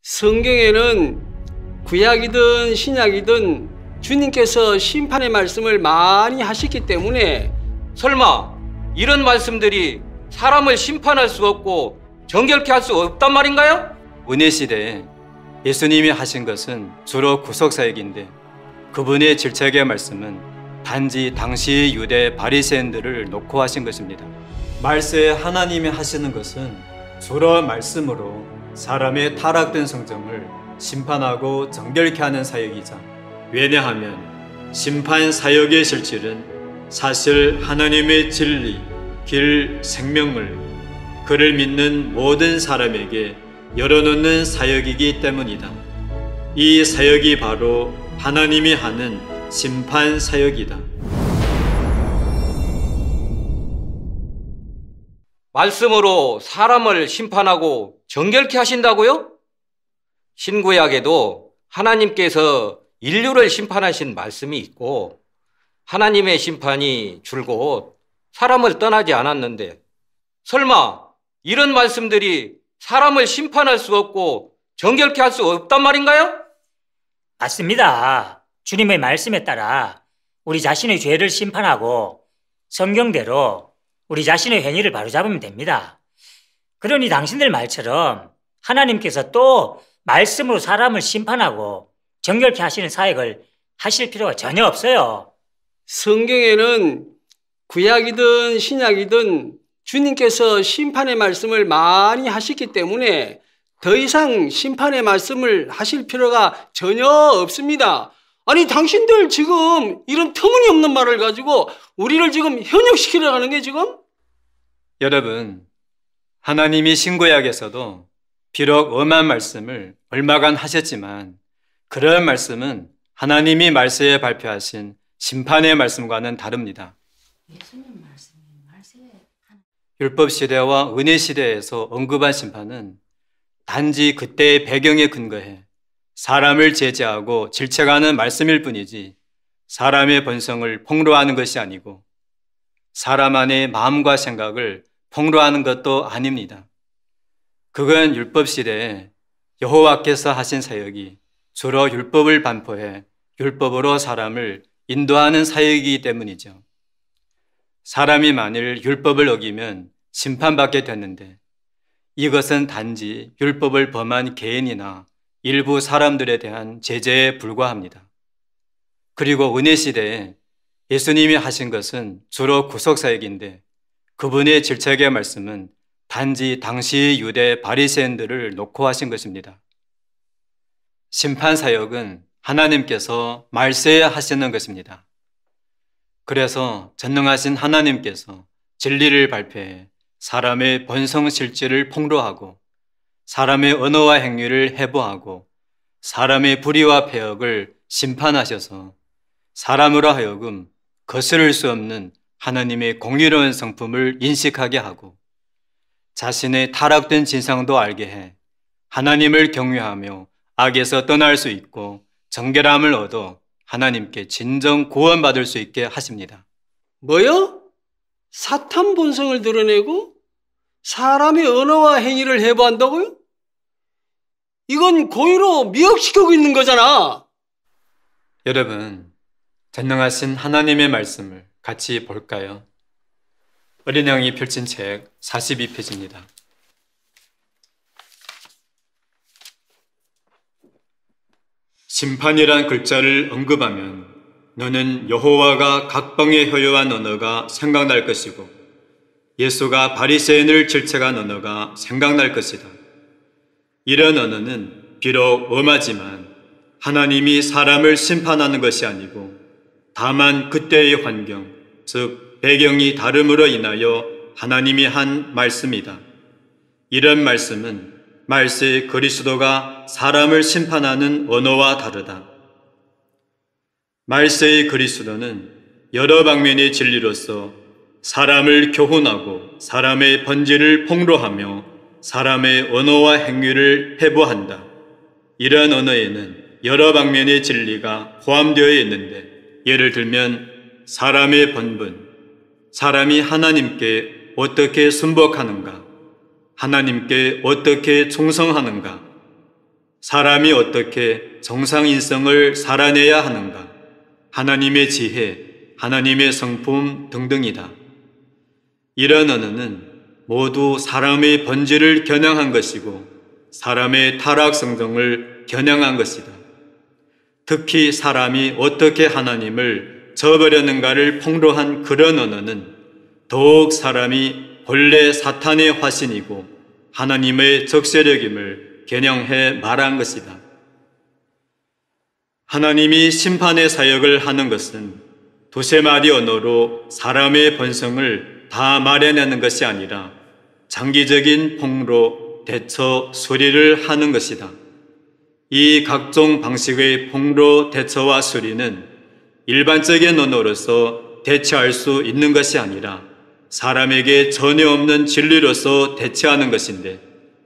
성경에는 구약이든 신약이든 주님께서 심판의 말씀을 많이 하셨기 때문에 설마 이런 말씀들이 사람을 심판할 수 없고 정결케 할 수 없단 말인가요? 은혜 시대에 예수님이 하신 것은 주로 구속사역인데 그분의 질책의 말씀은 단지 당시 유대 바리새인들을 놓고 하신 것입니다. 말세에 하나님이 하시는 것은 주로 말씀으로 사람의 타락된 성정을 심판하고 정결케 하는 사역이자, 왜냐하면 심판 사역의 실질은 사실 하나님의 진리, 길, 생명을 그를 믿는 모든 사람에게 열어놓는 사역이기 때문이다. 이 사역이 바로 하나님이 하는 심판 사역이다. 말씀으로 사람을 심판하고 정결케 하신다고요? 신구약에도 하나님께서 인류를 심판하신 말씀이 있고 하나님의 심판이 줄곧 사람을 떠나지 않았는데 설마 이런 말씀들이 사람을 심판할 수 없고 정결케 할 수 없단 말인가요? 맞습니다. 주님의 말씀에 따라 우리 자신의 죄를 심판하고 성경대로 우리 자신의 행위를 바로잡으면 됩니다. 그러니 당신들 말처럼 하나님께서 또 말씀으로 사람을 심판하고 정결케 하시는 사역을 하실 필요가 전혀 없어요. 성경에는 구약이든 신약이든 주님께서 심판의 말씀을 많이 하셨기 때문에 더 이상 심판의 말씀을 하실 필요가 전혀 없습니다. 아니, 당신들 지금 이런 터무니없는 말을 가지고 우리를 지금 현혹시키려고 하는 게 지금? 여러분, 하나님이 신구약에서도 비록 엄한 말씀을 얼마간 하셨지만 그런 말씀은 하나님이 말세에 발표하신 심판의 말씀과는 다릅니다. 율법 시대와 은혜 시대에서 언급한 심판은 단지 그때의 배경에 근거해 사람을 제재하고 질책하는 말씀일 뿐이지 사람의 본성을 폭로하는 것이 아니고 사람 안의 마음과 생각을 폭로하는 것도 아닙니다. 그건 율법 시대에 여호와께서 하신 사역이 주로 율법을 반포해 율법으로 사람을 인도하는 사역이기 때문이죠. 사람이 만일 율법을 어기면 심판받게 됐는데 이것은 단지 율법을 범한 개인이나 일부 사람들에 대한 제재에 불과합니다. 그리고 은혜 시대에 예수님이 하신 것은 주로 구속사역인데 그분의 질책의 말씀은 단지 당시 유대 바리새인들을 놓고 하신 것입니다. 심판사역은 하나님께서 말세에 하시는 것입니다. 그래서 전능하신 하나님께서 진리를 발표해 사람의 본성 실질을 폭로하고 사람의 언어와 행위를 해부하고 사람의 불의와 폐역을 심판하셔서 사람으로 하여금 거스를 수 없는 하나님의 공의로운 성품을 인식하게 하고 자신의 타락된 진상도 알게 해 하나님을 경외하며 악에서 떠날 수 있고 정결함을 얻어 하나님께 진정 구원받을 수 있게 하십니다. 뭐요? 사탄 본성을 드러내고 사람의 언어와 행위를 해부한다고요? 이건 고의로 미혹시키고 있는 거잖아. 여러분, 전능하신 하나님의 말씀을 같이 볼까요? 어린 양이 펼친 책 42페이지입니다. 심판이란 글자를 언급하면 너는 여호와가 각방에 효요한 언어가 생각날 것이고 예수가 바리새인을 질책한 언어가 생각날 것이다. 이런 언어는 비록 엄하지만 하나님이 사람을 심판하는 것이 아니고 다만 그때의 환경, 즉 배경이 다름으로 인하여 하나님이 한 말씀이다. 이런 말씀은 말세의 그리스도가 사람을 심판하는 언어와 다르다. 말세의 그리스도는 여러 방면의 진리로서 사람을 교훈하고 사람의 본질을 폭로하며 사람의 언어와 행위를 해부한다. 이런 언어에는 여러 방면의 진리가 포함되어 있는데 예를 들면 사람의 본분, 사람이 하나님께 어떻게 순복하는가, 하나님께 어떻게 충성하는가, 사람이 어떻게 정상 인성을 살아내야 하는가, 하나님의 지혜, 하나님의 성품 등등이다. 이런 언어는 모두 사람의 본질을 겨냥한 것이고 사람의 타락 성정을 겨냥한 것이다. 특히 사람이 어떻게 하나님을 저버렸는가를 폭로한 그런 언어는 더욱 사람이 본래 사탄의 화신이고 하나님의 적세력임을 겨냥해 말한 것이다. 하나님이 심판의 사역을 하는 것은 두세 마디 언어로 사람의 본성을 다 말해내는 것이 아니라 장기적인 폭로, 대처, 수리를 하는 것이다. 이 각종 방식의 폭로, 대처와 수리는 일반적인 언어로서 대처할 수 있는 것이 아니라 사람에게 전혀 없는 진리로서 대처하는 것인데,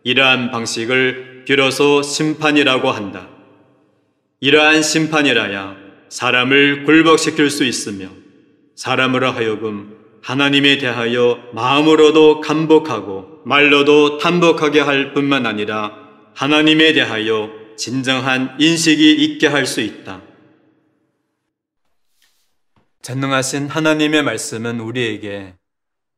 이러한 방식을 비로소 심판이라고 한다. 이러한 심판이라야 사람을 굴복시킬 수 있으며 사람으로 하여금 하나님에 대하여 마음으로도 감복하고 말로도 탐복하게 할 뿐만 아니라 하나님에 대하여 진정한 인식이 있게 할 수 있다. 전능하신 하나님의 말씀은 우리에게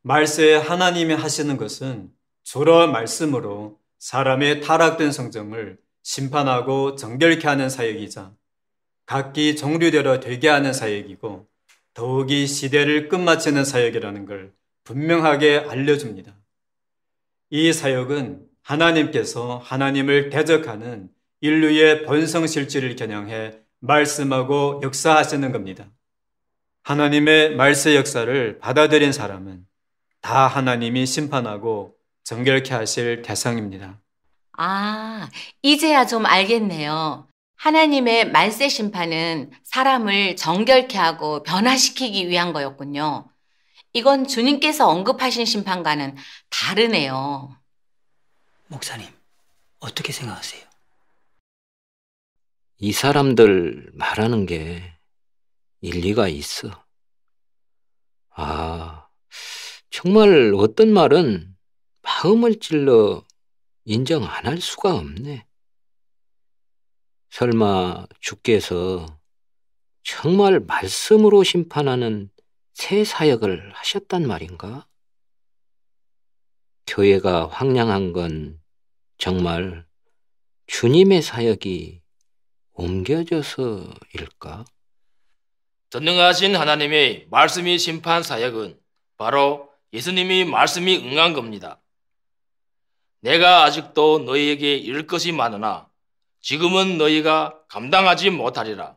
말세에 하나님이 하시는 것은 주로 말씀으로 사람의 타락된 성정을 심판하고 정결케 하는 사역이자 각기 종류대로 되게 하는 사역이고 더욱이 시대를 끝마치는 사역이라는 걸 분명하게 알려줍니다. 이 사역은 하나님께서 하나님을 대적하는 인류의 본성실질을 겨냥해 말씀하고 역사하시는 겁니다. 하나님의 말세 역사를 받아들인 사람은 다 하나님이 심판하고 정결케 하실 대상입니다. 아, 이제야 좀 알겠네요. 하나님의 말세 심판은 사람을 정결케 하고 변화시키기 위한 거였군요. 이건 주님께서 언급하신 심판과는 다르네요. 목사님, 어떻게 생각하세요? 이 사람들 말하는 게 일리가 있어. 정말 어떤 말은 마음을 찔러 인정 안 할 수가 없네. 설마 주께서 정말 말씀으로 심판하는 새 사역을 하셨단 말인가? 교회가 황량한 건 정말 주님의 사역이 옮겨져서일까? 전능하신 하나님의 말씀이 심판 사역은 바로 예수님이 말씀이 응한 겁니다. 내가 아직도 너희에게 이를 것이 많으나 지금은 너희가 감당하지 못하리라.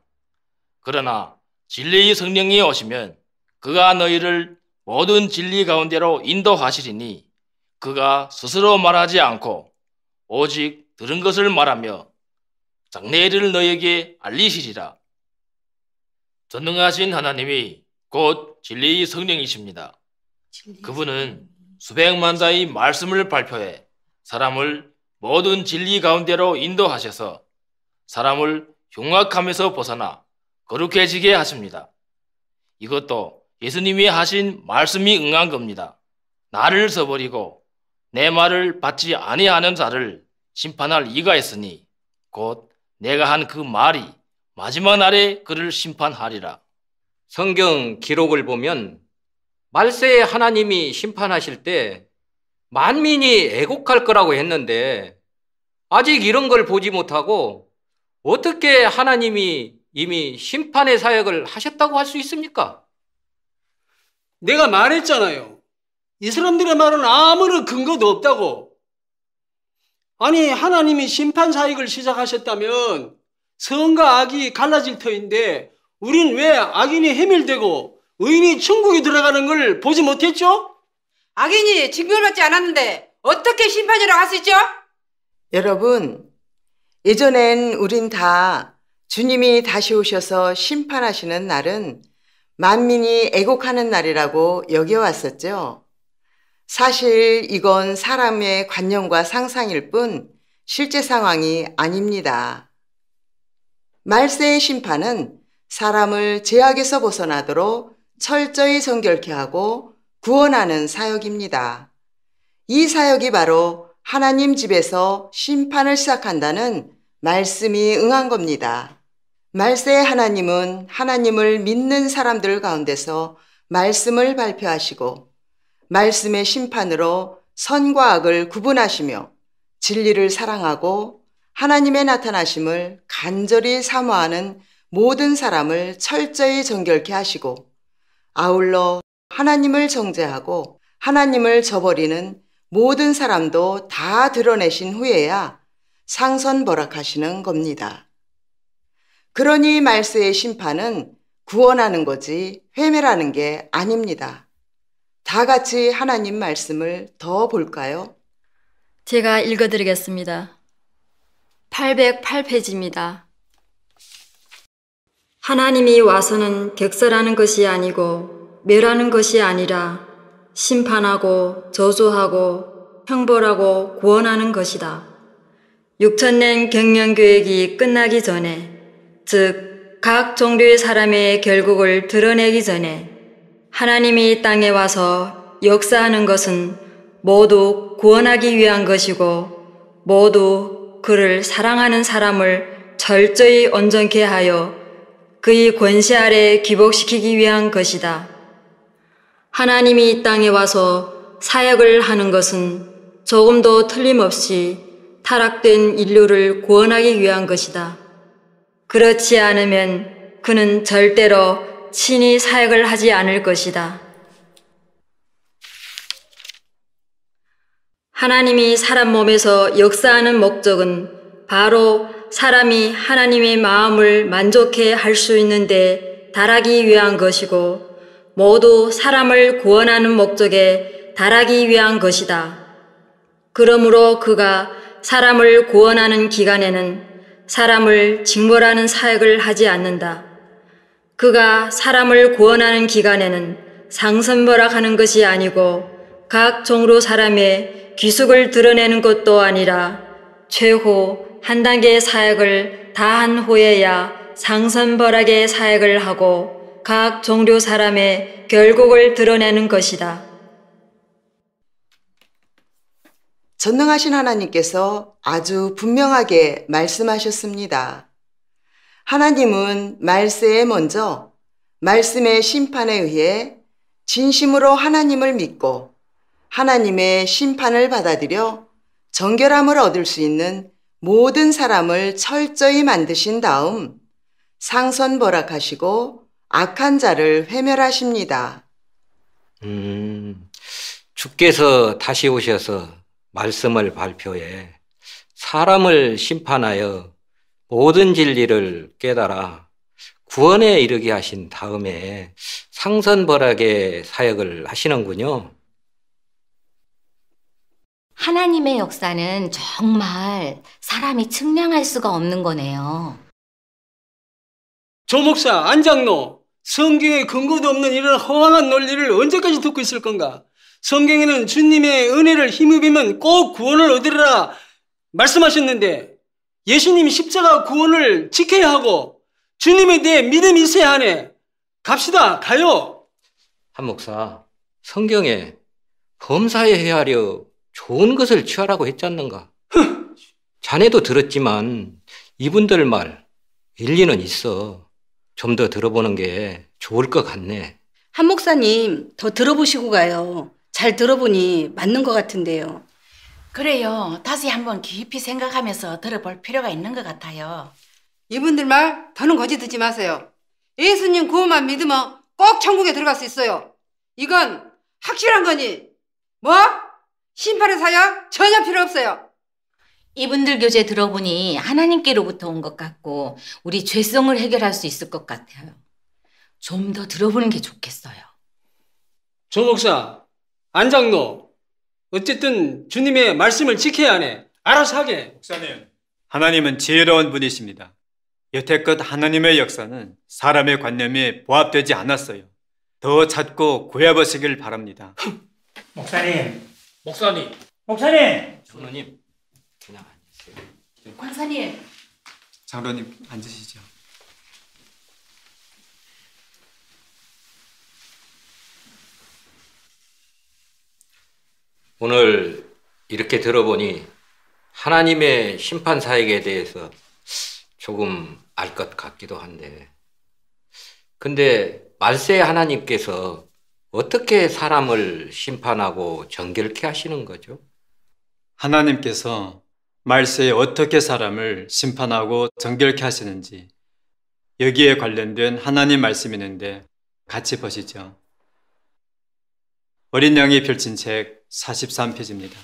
그러나 진리의 성령이 오시면 그가 너희를 모든 진리 가운데로 인도하시리니 그가 스스로 말하지 않고 오직 들은 것을 말하며 장래일을 너희에게 알리시리라. 전능하신 하나님이 곧 진리의 성령이십니다. 그분은 수백만 자의 말씀을 발표해 사람을 모든 진리 가운데로 인도하셔서 사람을 흉악함에서 벗어나 거룩해지게 하십니다. 이것도 예수님이 하신 말씀이 응한 겁니다. 나를 저버리고 내 말을 받지 아니하는 자를 심판할 이가 있으니 곧 내가 한 그 말이 마지막 날에 그를 심판하리라. 성경 기록을 보면 말세에 하나님이 심판하실 때 만민이 애곡할 거라고 했는데 아직 이런 걸 보지 못하고 어떻게 하나님이 이미 심판의 사역을 하셨다고 할 수 있습니까? 내가 말했잖아요. 이 사람들의 말은 아무런 근거도 없다고. 아니, 하나님이 심판 사역을 시작하셨다면 선과 악이 갈라질 터인데 우린 왜 악인이 해멸되고 의인이 천국에 들어가는 걸 보지 못했죠? 악인이 징벌받지 않았는데 어떻게 심판이라고 할 수 있죠? 여러분, 예전엔 우린 다 주님이 다시 오셔서 심판하시는 날은 만민이 애곡하는 날이라고 여겨왔었죠. 사실 이건 사람의 관념과 상상일 뿐 실제 상황이 아닙니다. 말세의 심판은 사람을 죄악에서 벗어나도록 철저히 정결케 하고 구원하는 사역입니다. 이 사역이 바로 하나님 집에서 심판을 시작한다는 말씀이 응한 겁니다. 말세의 하나님은 하나님을 믿는 사람들 가운데서 말씀을 발표하시고 말씀의 심판으로 선과 악을 구분하시며 진리를 사랑하고 하나님의 나타나심을 간절히 사모하는 모든 사람을 철저히 정결케 하시고 아울러 하나님을 정죄하고 하나님을 저버리는 모든 사람도 다 드러내신 후에야 상선벌악하시는 겁니다. 그러니 말세의 심판은 구원하는 거지 회매라는 게 아닙니다. 다 같이 하나님 말씀을 더 볼까요? 제가 읽어드리겠습니다. 808페이지입니다. 하나님이 와서는 격설하는 것이 아니고 멸하는 것이 아니라 심판하고 저주하고 형벌하고 구원하는 것이다. 6천년 경영교획이 끝나기 전에, 즉 각 종류의 사람의 결국을 드러내기 전에 하나님이 땅에 와서 역사하는 것은 모두 구원하기 위한 것이고 모두 그를 사랑하는 사람을 철저히 온전케 하여 그의 권세 아래 기복시키기 위한 것이다. 하나님이 이 땅에 와서 사역을 하는 것은 조금도 틀림없이 타락된 인류를 구원하기 위한 것이다. 그렇지 않으면 그는 절대로 친히 사역을 하지 않을 것이다. 하나님이 사람 몸에서 역사하는 목적은 바로 사람이 하나님의 마음을 만족해 할 수 있는데 달하기 위한 것이고 모두 사람을 구원하는 목적에 달하기 위한 것이다. 그러므로 그가 사람을 구원하는 기간에는 사람을 징벌하는 사역을 하지 않는다. 그가 사람을 구원하는 기간에는 상선벌악하는 것이 아니고 각 종류 사람의 귀숙을 드러내는 것도 아니라 최후 한 단계의 사역을 다한 후에야 상선벌악의 사역을 하고 각 종류 사람의 결국을 드러내는 것이다. 전능하신 하나님께서 아주 분명하게 말씀하셨습니다. 하나님은 말세에 먼저 말씀의 심판에 의해 진심으로 하나님을 믿고 하나님의 심판을 받아들여 정결함을 얻을 수 있는 모든 사람을 철저히 만드신 다음 상선벌악하시고 악한 자를 회멸하십니다. 주께서 다시 오셔서 말씀을 발표해 사람을 심판하여 모든 진리를 깨달아 구원에 이르게 하신 다음에 상선벌악의 사역을 하시는군요. 하나님의 역사는 정말 사람이 측량할 수가 없는 거네요. 조 목사, 안 장로, 성경에 근거도 없는 이런 허황한 논리를 언제까지 듣고 있을 건가? 성경에는 주님의 은혜를 힘입으면 꼭 구원을 얻으리라 말씀하셨는데 예수님이 십자가 구원을 지켜야 하고 주님에 대해 믿음이 있어야 하네. 갑시다. 가요. 한 목사, 성경에 범사에 헤아려 좋은 것을 취하라고 했지 않는가? 자네도 들었지만 이분들 말 일리는 있어. 좀 더 들어보는 게 좋을 것 같네. 한 목사님 더 들어보시고 가요. 잘 들어보니 맞는 것 같은데요. 그래요. 다시 한번 깊이 생각하면서 들어볼 필요가 있는 것 같아요. 이분들 말 더는 거짓 듣지 마세요. 예수님 구원만 믿으면 꼭 천국에 들어갈 수 있어요. 이건 확실한 거니. 뭐? 심판의 사역 전혀 필요 없어요. 이분들 교재 들어보니 하나님께로부터 온 것 같고 우리 죄성을 해결할 수 있을 것 같아요. 좀 더 들어보는 게 좋겠어요. 조 목사, 안 장로, 어쨌든 주님의 말씀을 지켜야 하네. 알아서 하게. 목사님, 하나님은 지혜로운 분이십니다. 여태껏 하나님의 역사는 사람의 관념에 부합되지 않았어요. 더 찾고 구해보시길 바랍니다. 목사님, 목사님, 장로님, 그냥 앉으세요. 권사님. 장로님, 앉으시죠. 오늘 이렇게 들어보니 하나님의 심판 사역에 대해서 조금 알 것 같기도 한데, 근데 말세 하나님께서 어떻게 사람을 심판하고 정결케 하시는 거죠? 하나님께서 말세에 어떻게 사람을 심판하고 정결케 하시는지 여기에 관련된 하나님 말씀이 있는데 같이 보시죠. 어린 양이 펼친 책 43페이지입니다.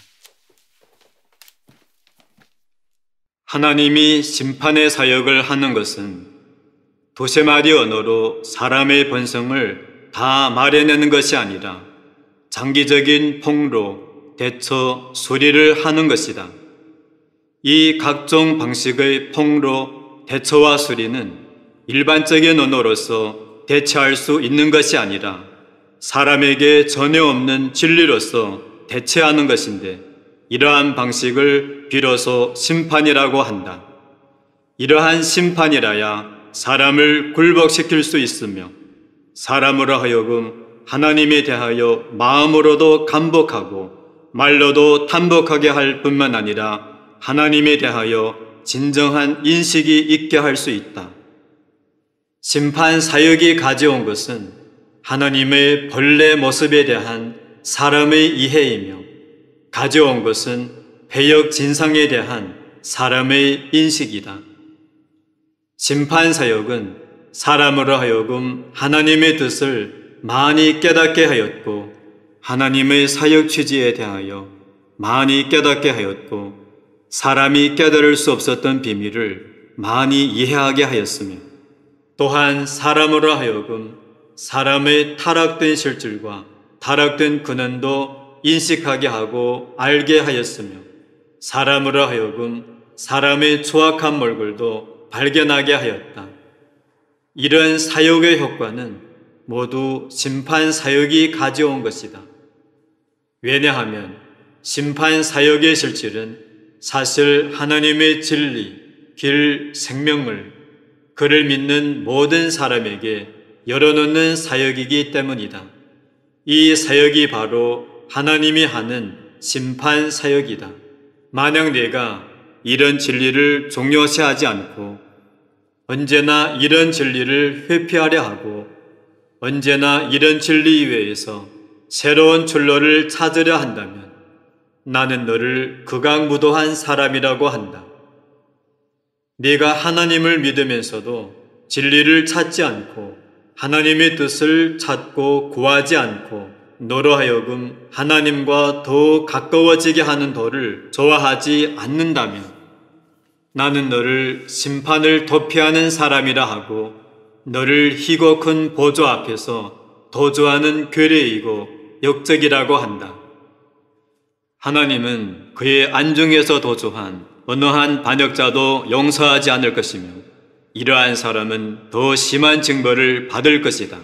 하나님이 심판의 사역을 하는 것은 도세마리 언어로 사람의 본성을 다 말해내는 것이 아니라 장기적인 폭로, 대처, 소리를 하는 것이다. 이 각종 방식의 폭로, 대처와 소리는 일반적인 언어로서 대체할 수 있는 것이 아니라 사람에게 전혀 없는 진리로서 대체하는 것인데, 이러한 방식을 비로소 심판이라고 한다. 이러한 심판이라야 사람을 굴복시킬 수 있으며 사람으로 하여금 하나님에 대하여 마음으로도 간복하고 말로도 탄복하게 할 뿐만 아니라 하나님에 대하여 진정한 인식이 있게 할 수 있다. 심판 사역이 가져온 것은 하나님의 본래 모습에 대한 사람의 이해이며, 가져온 것은 패역 진상에 대한 사람의 인식이다. 심판 사역은 사람으로 하여금 하나님의 뜻을 많이 깨닫게 하였고, 하나님의 사역 취지에 대하여 많이 깨닫게 하였고, 사람이 깨달을 수 없었던 비밀을 많이 이해하게 하였으며, 또한 사람으로 하여금 사람의 타락된 실질과 타락된 근원도 인식하게 하고 알게 하였으며, 사람으로 하여금 사람의 조악한 몰골도 발견하게 하였다. 이런 사역의 효과는 모두 심판 사역이 가져온 것이다. 왜냐하면 심판 사역의 실질은 사실 하나님의 진리, 길, 생명을 그를 믿는 모든 사람에게 열어놓는 사역이기 때문이다. 이 사역이 바로 하나님이 하는 심판 사역이다. 만약 내가 이런 진리를 종려시하지 않고 언제나 이런 진리를 회피하려 하고 언제나 이런 진리 이외에서 새로운 출로를 찾으려 한다면 나는 너를 극악무도한 사람이라고 한다. 네가 하나님을 믿으면서도 진리를 찾지 않고 하나님의 뜻을 찾고 구하지 않고 너로 하여금 하나님과 더 가까워지게 하는 도를 좋아하지 않는다면 나는 너를 심판을 도피하는 사람이라 하고 너를 희고 큰 보좌 앞에서 도주하는 괴뢰이고 역적이라고 한다. 하나님은 그의 안중에서 도주한 어느 한 반역자도 용서하지 않을 것이며 이러한 사람은 더 심한 징벌을 받을 것이다.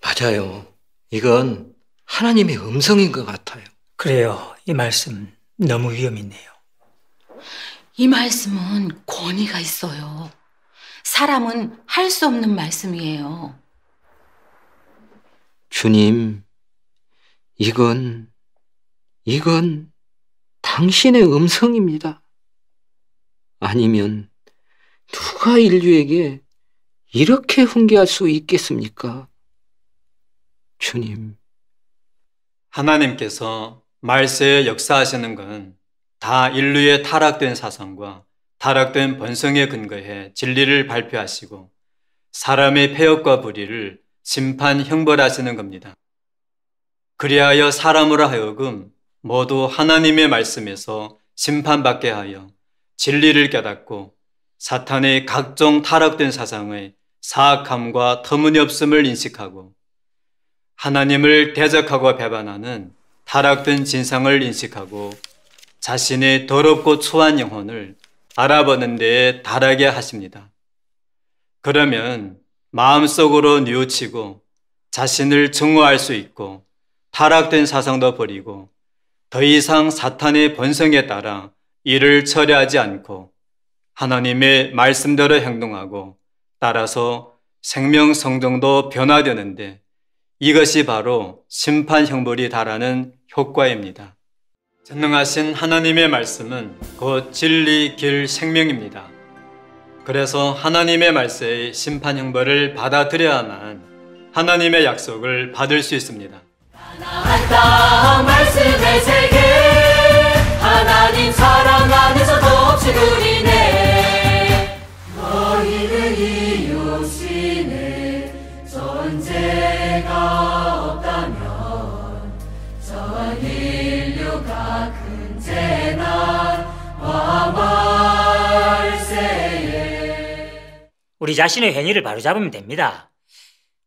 맞아요. 이건 하나님의 음성인 것 같아요. 그래요. 이 말씀 너무 위험 있네요. 이 말씀은 권위가 있어요. 사람은 할 수 없는 말씀이에요. 주님, 이건 당신의 음성입니다. 아니면 누가 인류에게 이렇게 훈계할 수 있겠습니까? 주님. 하나님께서 말세에 역사하시는 건 다 인류의 타락된 사상과 타락된 본성에 근거해 진리를 발표하시고 사람의 폐역과 불의를 심판 형벌하시는 겁니다. 그리하여 사람으로 하여금 모두 하나님의 말씀에서 심판받게 하여 진리를 깨닫고 사탄의 각종 타락된 사상의 사악함과 터무니없음을 인식하고 하나님을 대적하고 배반하는 타락된 진상을 인식하고 자신의 더럽고 초한 영혼을 알아보는 데에 달하게 하십니다. 그러면 마음속으로 뉘우치고 자신을 증오할 수 있고 타락된 사상도 버리고 더 이상 사탄의 본성에 따라 일을 처리하지 않고 하나님의 말씀대로 행동하고 따라서 생명 성정도 변화되는데 이것이 바로 심판 형벌이 달하는 효과입니다. 전능하신 하나님의 말씀은 곧 진리, 길, 생명입니다. 그래서 하나님의 말세의 심판 형벌을 받아들여야만 하나님의 약속을 받을 수 있습니다. 가나안 땅 말씀의 세계 하나님 사랑 안에서 덕시 누리네. 너희는 이웃이네. 존재가 없다면 전 인류가 큰 재난 말세에. 우리 자신의 행위를 바로잡으면 됩니다.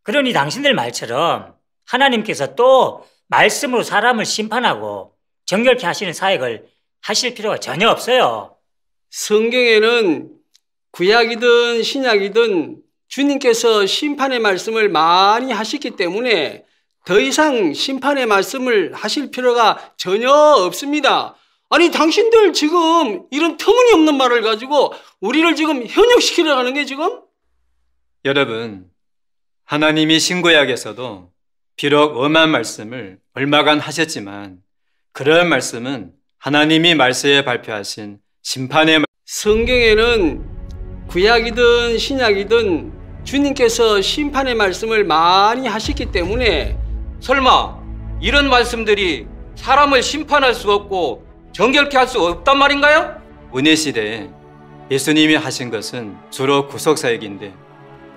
그러니 당신들 말처럼 하나님께서 또 말씀으로 사람을 심판하고 정결케 하시는 사역을 하실 필요가 전혀 없어요. 성경에는 구약이든 신약이든 주님께서 심판의 말씀을 많이 하셨기 때문에 더 이상 심판의 말씀을 하실 필요가 전혀 없습니다. 아니, 당신들 지금 이런 터무니없는 말을 가지고 우리를 지금 현혹시키려고 하는 게 지금? 여러분, 하나님이 신구약에서도 비록 엄한 말씀을 얼마간 하셨지만 그런 말씀은 하나님이 말세에 발표하신 심판의 성경에는 구약이든 신약이든 주님께서 심판의 말씀을 많이 하셨기 때문에 설마 이런 말씀들이 사람을 심판할 수 없고 정결케 할 수 없단 말인가요? 은혜 시대에 예수님이 하신 것은 주로 구속사역인데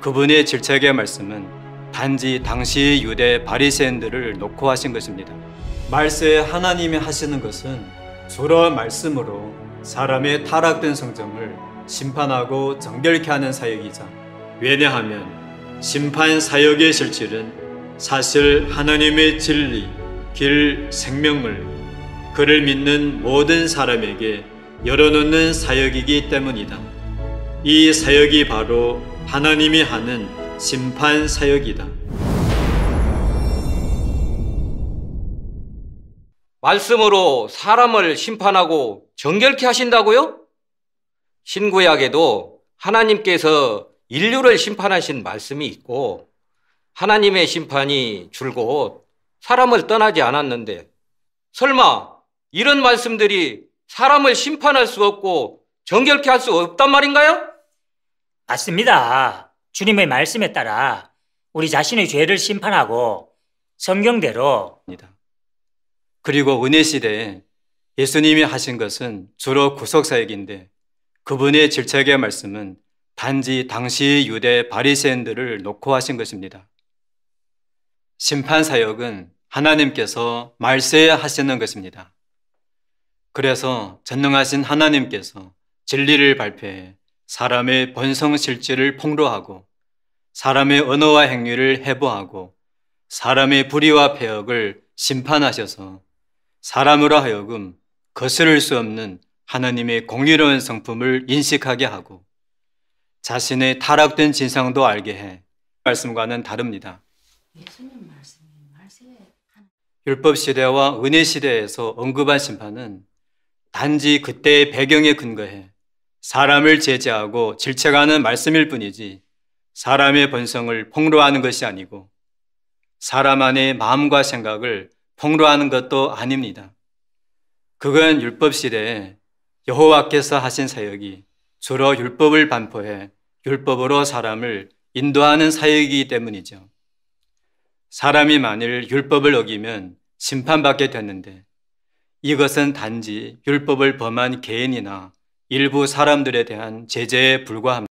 그분의 질책의 말씀은 단지 당시 유대 바리새인들을 놓고 하신 것입니다. 말세에 하나님이 하시는 것은 주로 말씀으로 사람의 타락된 성정을 심판하고 정결케 하는 사역이자, 왜냐하면 심판 사역의 실질은 사실 하나님의 진리, 길, 생명을 그를 믿는 모든 사람에게 열어놓는 사역이기 때문이다. 이 사역이 바로 하나님이 하는 심판 사역이다. 말씀으로 사람을 심판하고 정결케 하신다고요? 신구약에도 하나님께서 인류를 심판하신 말씀이 있고 하나님의 심판이 줄곧 사람을 떠나지 않았는데 설마 이런 말씀들이 사람을 심판할 수 없고 정결케 할 수 없단 말인가요? 맞습니다. 주님의 말씀에 따라 우리 자신의 죄를 심판하고 성경대로. 그리고 은혜 시대에 예수님이 하신 것은 주로 구속사역인데 그분의 질책의 말씀은 단지 당시 유대 바리새인들을 놓고 하신 것입니다. 심판사역은 하나님께서 말세에 하시는 것입니다. 그래서 전능하신 하나님께서 진리를 발표해 사람의 본성실질을 폭로하고 사람의 언어와 행위를 해부하고 사람의 불의와 폐역을 심판하셔서 사람으로 하여금 거스를 수 없는 하나님의 공의로운 성품을 인식하게 하고 자신의 타락된 진상도 알게 해 말씀과는 다릅니다. 율법 시대와 은혜 시대에서 언급한 심판은 단지 그때의 배경에 근거해 사람을 제재하고 질책하는 말씀일 뿐이지 사람의 본성을 폭로하는 것이 아니고 사람 안의 마음과 생각을 폭로하는 것도 아닙니다. 그건 율법 시대에 여호와께서 하신 사역이 주로 율법을 반포해 율법으로 사람을 인도하는 사역이기 때문이죠. 사람이 만일 율법을 어기면 심판받게 됐는데 이것은 단지 율법을 범한 개인이나 일부 사람들에 대한 제재에 불과합니다.